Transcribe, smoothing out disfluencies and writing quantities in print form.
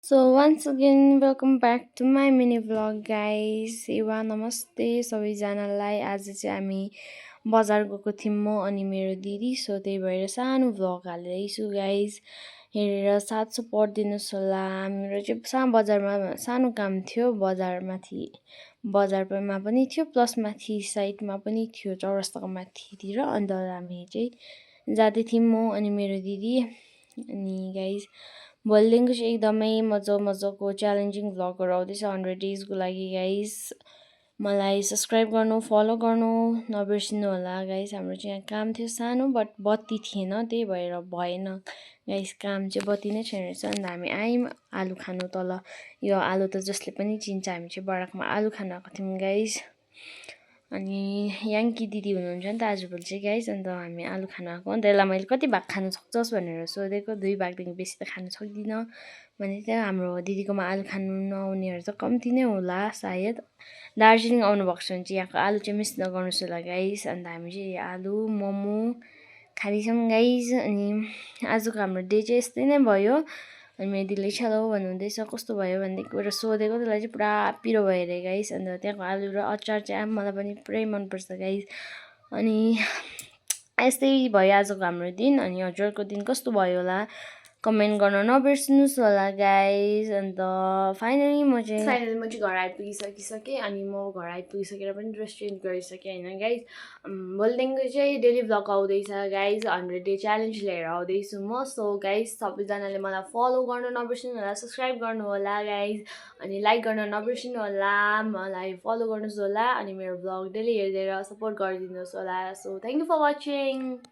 So once again, welcome back to my mini vlog guys. सेवा नमस्ते सबैजनालाई। आज चाहिँ हामी बजार गएको थियौँ म अनि मेरो दिदी। सो त्यही भएर सानो भ्लग हालिरहेछु गाइज। हेरेर साथ सपोर्ट दिनुहोस् होला। मेरो चाहिँ बजारमा सानो काम थियो। बजारमा पनि थियो प्लस माथि साइडमा पनि थियो चौरस्ताको माथितिर। अन्त हामी चाहिँ जाँदै थियौँ म अनि मेरो दिदी। अनि गाइज भोलिदेखिको चाहिँ एकदमै मजाको च्यालेन्जिङ भ्लगहरू आउँदैछ 100 डेजको लागि गाइज। मलाई सब्सक्राइब गर्नु फलो गर्नु नबिर्सिनु होला गाइज। हाम्रो चाहिँ यहाँ काम थियो सानो बट बत्ती थिएन त्यही भएर भएन गाइज। काम चाहिँ बत्ती नै छैन रहेछ। अन्त हामी आयौँ आलु खानु तल। यो आलु त जसले पनि चिन्छ, हामी चाहिँ बराकमा आलु खानु आएको थियौँ गाइज। अनि याङ्की दिदी हुनुहुन्छ नि त आजभोलि चाहिँ गाइज। अन्त हामी आलु खानु आएको। अन्त यसलाई मैले कति भाग खानु सक्छस् भनेर सोधेको। 2 भागदेखि बेसी त खानु सक्दिनँ भने त्यहाँ हाम्रो दिदीकोमा आलु खानु नआउनेहरू त कम्ती नै होला सायद। दार्जिलिङ आउनुभएको छ भने चाहिँ यहाँको आलु चाहिँ मिस नगर्नुहोस् होला गाइज। अन्त हामी चाहिँ आलु मोमो खाँदैछौँ गाइज। अनि आजको हाम्रो डे चाहिँ यस्तै नै भयो। अनि मेरो दिदीले छलो भन्नुहुँदैछ कस्तो भयो भनेदेखि गएर सोधेको। त्यसलाई चाहिँ पुरा पिरो भयो अरे गाइज। अन्त त्यहाँको आलु र अचार चाहिँ मलाई पनि पुरै मनपर्छ गाइज। अनि यस्तै भयो आजको हाम्रो दिन। अनि हजुरको दिन कस्तो भयो होला कमेन्ट गर्न नबिर्सिनुहोस् होला गाइज। अन्त फाइनली म चाहिँ घर आइपुगिसकेँ। अनि म घर आइपुगिसकेर पनि ड्रेस चेन्ज गरिसकेँ होइन गाइज। भोलिदेखिको चाहिँ डेली भ्लग आउँदैछ गाइज। 100 डे च्यालेन्ज लिएर आउँदैछु म। सो गाइज सबैजनाले मलाई फलो गर्न नबिर्सिनु होला, सब्सक्राइब गर्नु होला गाइज। अनि लाइक गर्न नबिर्सिनु होला, मलाई फलो गर्नुहोस् होला। अनि मेरो भ्लग डेली हेरिदिएर सपोर्ट गरिदिनुहोस् होला। So thank you for watching.